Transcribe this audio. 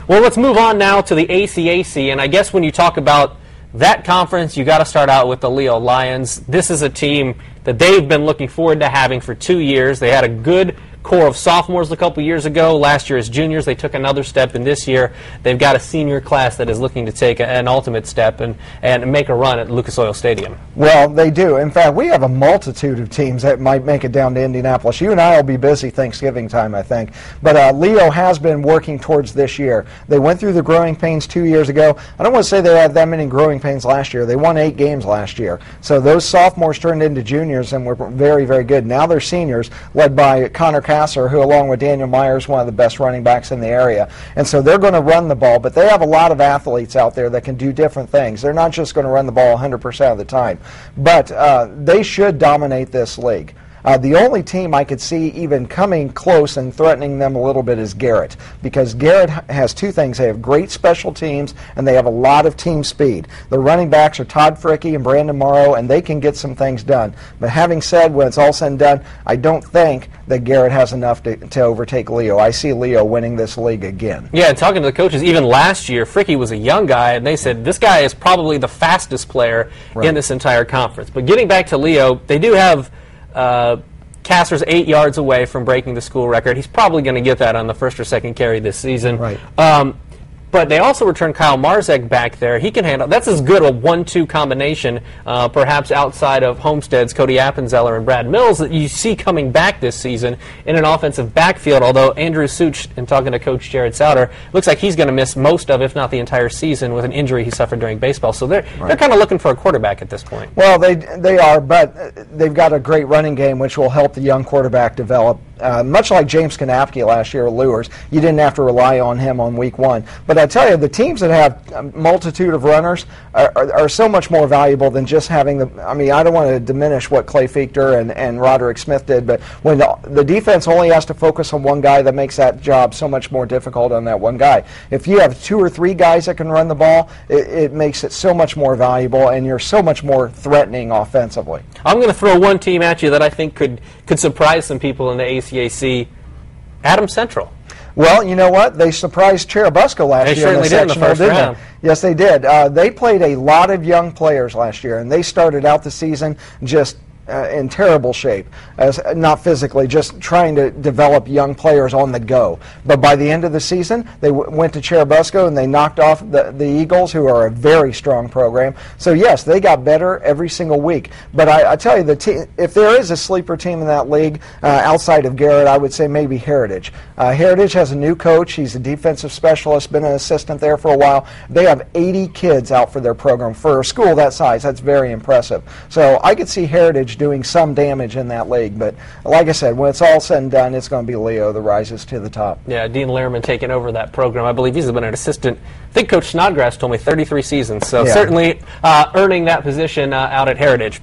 Well, let's move on now to the ACAC, and I guess when you talk about that conference, you got to start out with the Leo Lions. This is a team that they've been looking forward to having for 2 years. They had a good core of sophomores a couple years ago. Last year as juniors, they took another step, and this year they've got a senior class that is looking to take an ultimate step and make a run at Lucas Oil Stadium. Well, they do. In fact, we have a multitude of teams that might make it down to Indianapolis. You and I will be busy Thanksgiving time, I think. But Leo has been working towards this year. They went through the growing pains 2 years ago. I don't want to say they had that many growing pains last year. They won 8 games last year. So those sophomores turned into juniors and were very, very good. Now they're seniors, led by Connor Kasser, who along with Daniel Myers, one of the best running backs in the area. And so they're going to run the ball, but they have a lot of athletes out there that can do different things. They're not just going to run the ball 100% of the time, but they should dominate this league. The only team I could see even coming close and threatening them a little bit is Garrett, because Garrett has 2 things. They have great special teams, and they have a lot of team speed. The running backs are Todd Fricky and Brandon Morrow, and they can get some things done. But having said, when it's all said and done, I don't think that Garrett has enough to overtake Leo. I see Leo winning this league again. Yeah, talking to the coaches, even last year, Fricky was a young guy, and they said this guy is probably the fastest player in this entire conference. But getting back to Leo, they do have Kasser's 8 yards away from breaking the school record. He's probably going to get that on the first or second carry this season. Right. But they also returned Kyle Marzek back there. He can handle. That's as good a 1-2 combination, perhaps outside of Homestead's Cody Appenzeller and Brad Mills, that you see coming back this season in an offensive backfield. Although Andrew Such, in talking to Coach Jared Souter, looks like he's going to miss most of, if not the entire season, with an injury he suffered during baseball. So they're kind of looking for a quarterback at this point. Well, they are, but they've got a great running game, which will help the young quarterback develop. Much like James Kanapke last year at Lures, you didn't have to rely on him on week 1. But I tell you, the teams that have a multitude of runners are so much more valuable than just having the. I mean, I don't want to diminish what Clay Fichter and Roderick Smith did, but when the defense only has to focus on one guy, that makes that job so much more difficult on that one guy. If you have 2 or 3 guys that can run the ball, it makes it so much more valuable, and you're so much more threatening offensively. I'm going to throw one team at you that I think could surprise some people in the ACAC, Adams Central. Well, you know what? They surprised Cherubusco last year in the sectional, didn't they? Yes, they did. They played a lot of young players last year, and they started out the season just in terrible shape, not physically, just trying to develop young players on the go. But by the end of the season, they went to Cherubusco and they knocked off the Eagles, who are a very strong program. So yes, they got better every single week. But I tell you, if there is a sleeper team in that league outside of Garrett, I would say maybe Heritage. Heritage has a new coach. He's a defensive specialist, been an assistant there for a while. They have 80 kids out for their program. For a school that size, that's very impressive. So I could see Heritage doing some damage in that league, but like I said, when it's all said and done, it's going to be Leo that rises to the top. Yeah, Dean Lehrman taking over that program. I believe he's been an assistant, I think Coach Snodgrass told me, 33 seasons, so certainly earning that position out at Heritage.